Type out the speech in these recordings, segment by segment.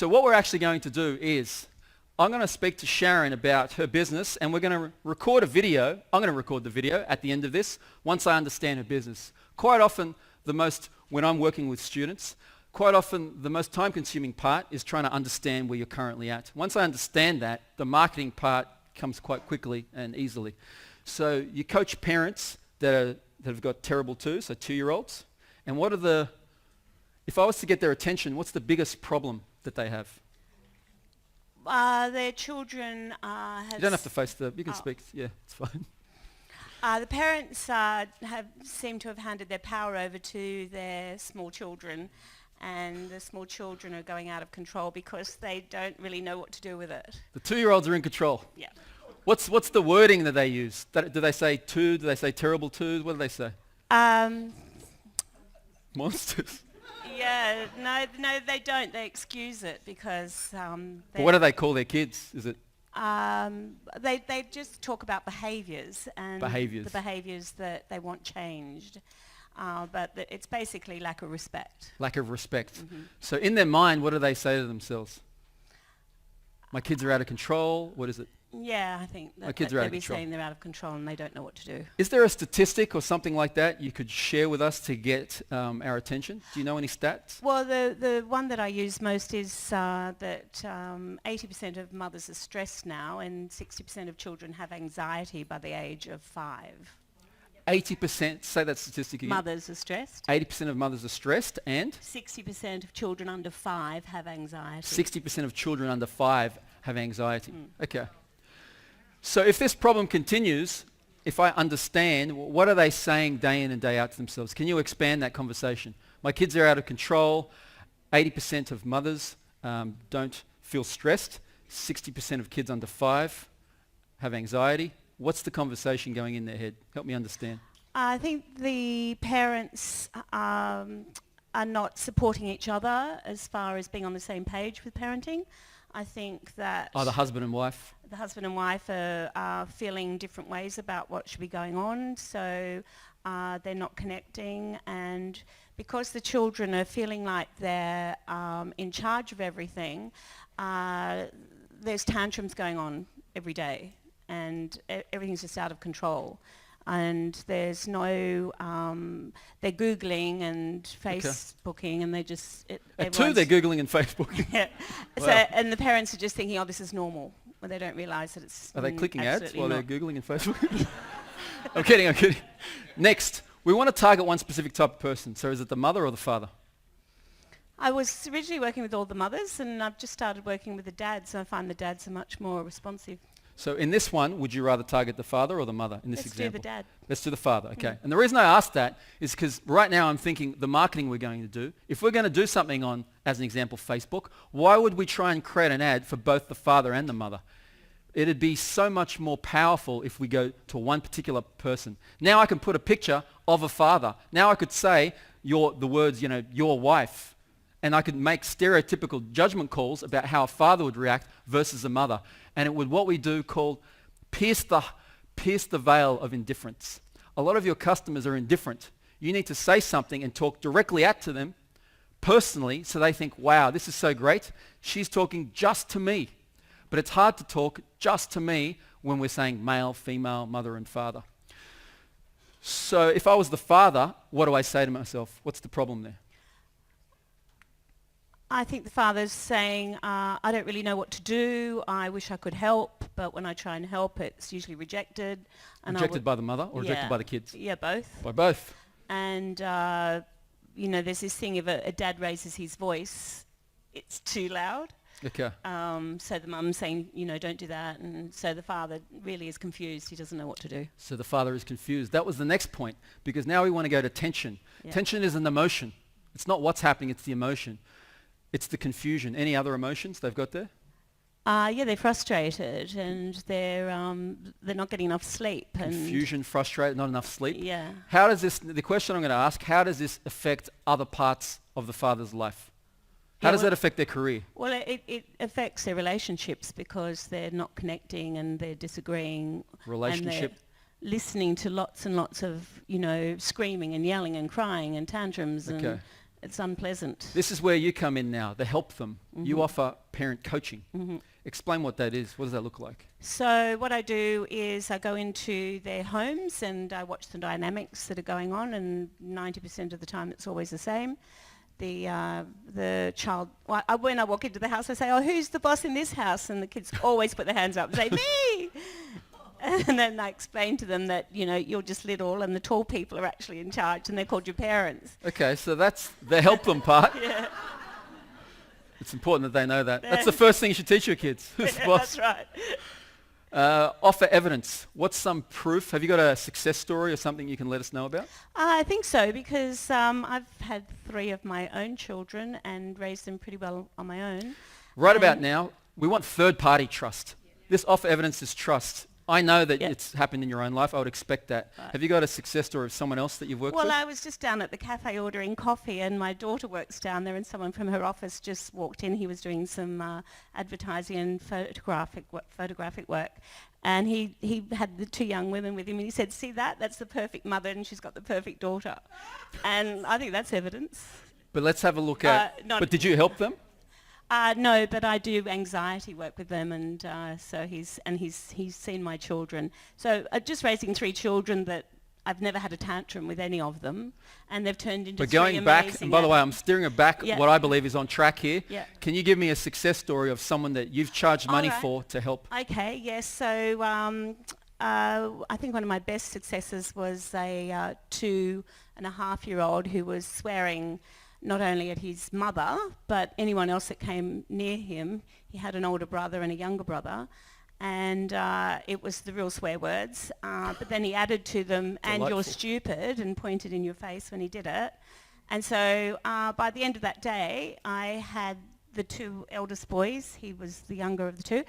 So what we're actually going to do is I'm going to speak to Sharon about her business, and we're going to record a video. I'm going to record the video at the end of this once I understand her business. Quite often, when I'm working with students, quite often the most time-consuming part is trying to understand where you're currently at. Once I understand that, the marketing part comes quite quickly and easily. So you coach parents that have got terrible twos, so 2-year-olds. And if I was to get their attention, what's the biggest problem that they have? Their children You don't have to face you can speak. Yeah, it's fine. The parents seem to have handed their power over to their small children, and the small children are going out of control because they don't really know what to do with it. The 2-year-olds are in control. Yeah. What's the wording that they use? Do they say two? Do they say terrible twos? What do they say? Monsters. Yeah, no, they don't. They excuse it because... But what do they call their kids? Is it? They just talk about behaviours and Behaviours. the behaviours that they want changed. But it's basically lack of respect. Lack of respect. Mm-hmm. So in their mind, what do they say to themselves? My kids are out of control. What is it? Yeah, I think My kids are out of they'll be control. saying they're out of control and they don't know what to do. Is there a statistic or something like that you could share with us to get our attention? Do you know any stats? Well, the one that I use most is that 80% of mothers are stressed now and 60% of children have anxiety by the age of 5. 80%, say that statistic again. Mothers are stressed. 80% of mothers are stressed, and 60% of children under 5 have anxiety. 60% of children under 5 have anxiety. Okay. So if this problem continues, if I understand, what are they saying day in and day out to themselves? Can you expand that conversation? My kids are out of control. 80% of mothers don't feel stressed. 60% of kids under 5 have anxiety. What's the conversation going in their head? Help me understand. I think the parents are not supporting each other as far as being on the same page with parenting. I think that... Oh, the husband and wife? The husband and wife are feeling different ways about what should be going on, so they're not connecting, and because the children are feeling like they're in charge of everything, there's tantrums going on every day, and everything's just out of control. And there's no, they're Googling and Facebooking, and they just... At 2, they're Googling and Facebooking. Yeah. Wow. So, and the parents are just thinking, oh, this is normal, when they don't realise that it's... Are they clicking ads while not. they're Googling and Facebooking? I'm kidding. Next, we want to target one specific type of person. So is it the mother or the father? I was originally working with all the mothers, and I've just started working with the dads, and I find the dads are much more responsive. So in this one, would you rather target the father or the mother in this Let's example? do the dad. Let's do the father, okay. And the reason I asked that is because right now I'm thinking the marketing we're going to do, if we're going to do something on, as an example, Facebook, why would we try and create an ad for both the father and the mother? It'd be so much more powerful if we go to one particular person. Now I can put a picture of a father. Now I could say the words, your wife. And I could make stereotypical judgment calls about how a father would react versus a mother. And it would what we do called pierce the veil of indifference. A lot of your customers are indifferent. You need to say something and talk directly at to them personally so they think, wow, this is so great. She's talking just to me. But it's hard to talk just to me when we're saying male, female, mother and father. So if I was the father, what do I say to myself? What's the problem there? I think the father's saying, I don't really know what to do, I wish I could help, but when I try and help, it's usually rejected. And Rejected by the mother or rejected by the kids? Yeah, both. By both. And, there's this thing, if a dad raises his voice, it's too loud. Okay. So the mum's saying, don't do that, and so the father really is confused, he doesn't know what to do. So the father is confused. That was the next point, because now we want to go to tension. Yeah. Tension is an emotion. It's not what's happening, it's the emotion. It's the confusion. Any other emotions they've got there? Yeah, they're frustrated and they're not getting enough sleep. Confusion, frustrated, not enough sleep. Yeah. How does this? The question I'm going to ask: how does this affect other parts of the father's life? How does that affect their career? Well, it affects their relationships because they're not connecting and they're disagreeing. Relationship. And they're listening to lots and lots of screaming and yelling and crying and tantrums. Okay. it's unpleasant. This is where you come in now, the help them. You offer parent coaching. Explain what that is. What does that look like? So what I do is I go into their homes and I watch the dynamics that are going on, and 90% of the time it's always the same. The child, when I walk into the house, I say, "Oh, who's the boss in this house?" And the kids always put their hands up and say, "Me!" And then I explain to them that, you're just little and the tall people are actually in charge and they're called your parents. Okay, so that's the help them part. Yeah. It's important that they know that. That's the first thing you should teach your kids. Who's the boss? That's right. Offer evidence. What's some proof? Have you got a success story or something you can let us know about? I think so, because I've had 3 of my own children and raised them pretty well on my own. Right about now, we want third-party trust. This offer evidence is trust. I know that it's happened in your own life. I would expect that. Right. Have you got a success story of someone else that you've worked with? Well, I was just down at the cafe ordering coffee, and my daughter works down there, and someone from her office just walked in. He was doing some advertising and photographic work. And he had the 2 young women with him, and he said, "See that? That's the perfect mother, and she's got the perfect daughter." And I think that's evidence. But let's have a look at... but did you help them? No, but I do anxiety work with them, and so he's seen my children. So just raising 3 children that I've never had a tantrum with any of them, and they've turned into. But going back, and by the way, I'm steering it back. What I believe is on track here. Yeah. Can you give me a success story of someone that you've charged money for to help? Okay. Yes. So I think one of my best successes was a 2.5-year-old who was swearing not only at his mother, but anyone else that came near him. He had an older brother and a younger brother, and it was the real swear words. But then he added to them, "and you're stupid," and pointed in your face when he did it. And so by the end of that day, I had the 2 eldest boys, he was the younger of the 2,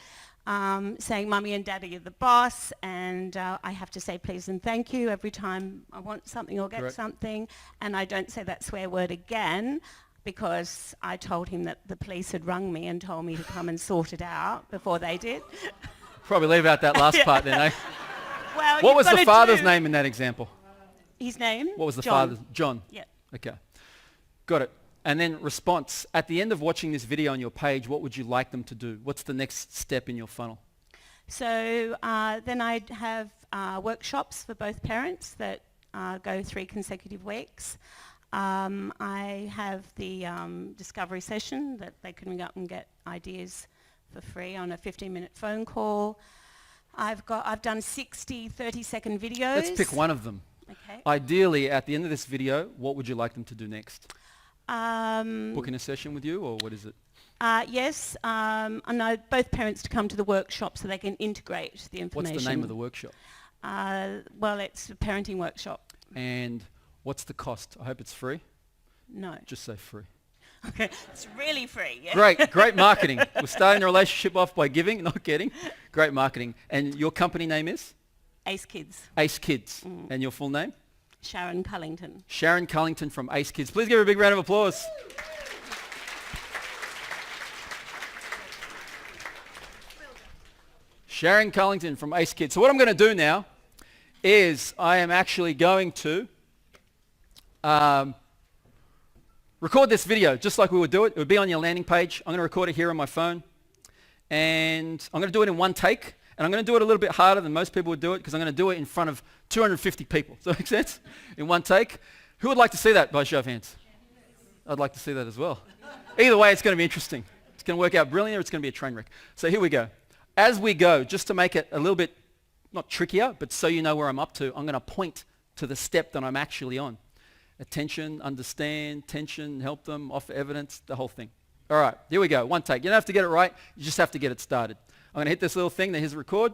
saying, "Mummy and Daddy are the boss, and I have to say please and thank you every time I want something or get something, and I don't say that swear word again, because I told him that the police had rung me and told me to come and sort it out before they did." Probably leave out that last part then, eh? Well, what was the father's name in that example? His name? What was the father's? John. Yeah. Okay. Got it. And then response. At the end of watching this video on your page, what would you like them to do? What's the next step in your funnel? So then I'd have workshops for both parents that go 3 consecutive weeks. I have the discovery session that they can ring up and get ideas for free on a 15-minute phone call. I've done 60 30-second videos. Let's pick one of them. Okay. Ideally, at the end of this video, what would you like them to do next? Booking a session with you, or what is it? Yes, I know both parents to come to the workshop so they can integrate the information. What's the name of the workshop? Well, it's a parenting workshop. And what's the cost? I hope it's free. No. Just say free. Okay, it's really free. Yeah. Great marketing. We're starting the relationship off by giving, not getting. Great marketing. And your company name is? A.U.T.H.O.R Kids. A.U.T.H.O.R Kids. And your full name? Sharon Cullington. Sharon Cullington from A.U.T.H.O.R Kids. Please give her a big round of applause. Sharon Cullington from A.U.T.H.O.R Kids. So what I'm going to do now is I am actually going to record this video just like we would do it. It would be on your landing page. I'm going to record it here on my phone. And I'm going to do it in one take. And I'm going to do it a little bit harder than most people would do it because I'm going to do it in front of 250 people. Does that make sense? In one take. Who would like to see that by show of hands? I'd like to see that as well. Either way, it's going to be interesting. It's going to work out brilliant or it's going to be a train wreck. So here we go. As we go, just to make it a little bit, not trickier, but so you know where I'm up to, I'm going to point to the step that I'm actually on. Attention, understand, tension, help them, offer evidence, the whole thing. All right, here we go. One take. You don't have to get it right. You just have to get it started. I'm going to hit this little thing that here's record.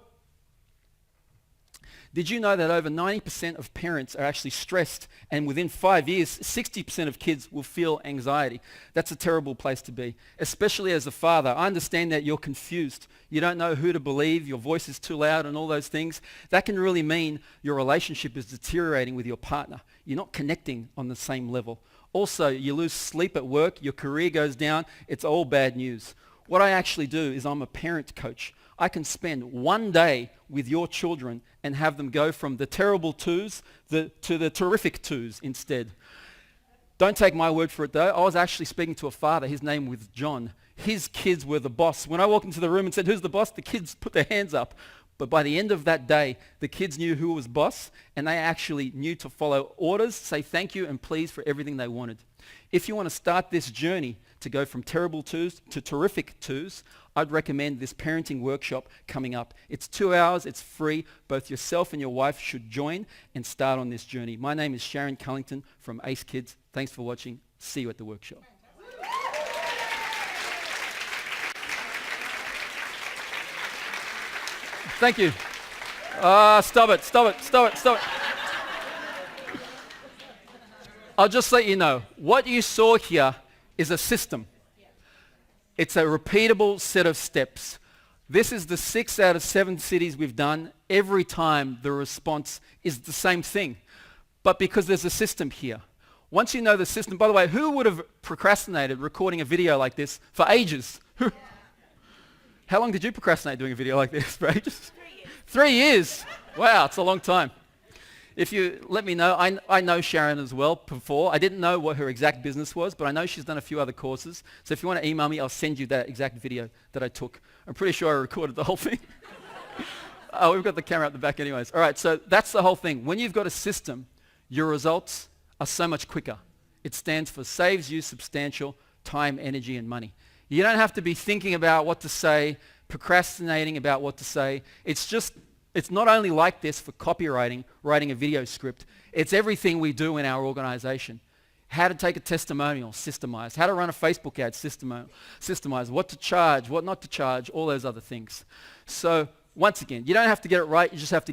Did you know that over 90% of parents are actually stressed, and within 5 years, 60% of kids will feel anxiety? That's a terrible place to be, especially as a father. I understand that you're confused. You don't know who to believe. Your voice is too loud and all those things. That can really mean your relationship is deteriorating with your partner. You're not connecting on the same level. Also, you lose sleep at work. Your career goes down. It's all bad news. What I actually do is I'm a parent coach. I can spend one day with your children and have them go from the terrible twos to the terrific twos instead. Don't take my word for it though. I was actually speaking to a father. His name was John. His kids were the boss. When I walked into the room and said, who's the boss? The kids put their hands up. But by the end of that day, the kids knew who was boss, and they actually knew to follow orders, say thank you and please for everything they wanted. If you want to start this journey to go from terrible twos to terrific twos, I'd recommend this parenting workshop coming up. It's 2 hours, it's free. Both yourself and your wife should join and start on this journey. My name is Sharon Cullington from Ace Kids. Thanks for watching. See you at the workshop. Thank you. Stop it. I'll just let you know, what you saw here is a system. It's a repeatable set of steps. This is the 6 out of 7 cities we've done. Every time the response is the same thing, but because there's a system here. Once you know the system, by the way, who would have procrastinated recording a video like this for ages? How long did you procrastinate doing a video like this? For ages? 3 years. Wow, it's a long time. If you let me know, I know Sharon as well before. I didn't know what her exact business was, but I know she's done a few other courses. So if you want to email me, I'll send you that exact video that I took. I'm pretty sure I recorded the whole thing. Oh, we've got the camera at the back anyways. All right, so that's the whole thing. When you've got a system, your results are so much quicker. It stands for saves you substantial time, energy, and money. You don't have to be thinking about what to say, procrastinating about what to say. It's not only like this for copywriting, writing a video script. It's everything we do in our organization. How to take a testimonial, systemize. How to run a Facebook ad, systemize. What to charge, what not to charge, all those other things. So once again, you don't have to get it right. You just have to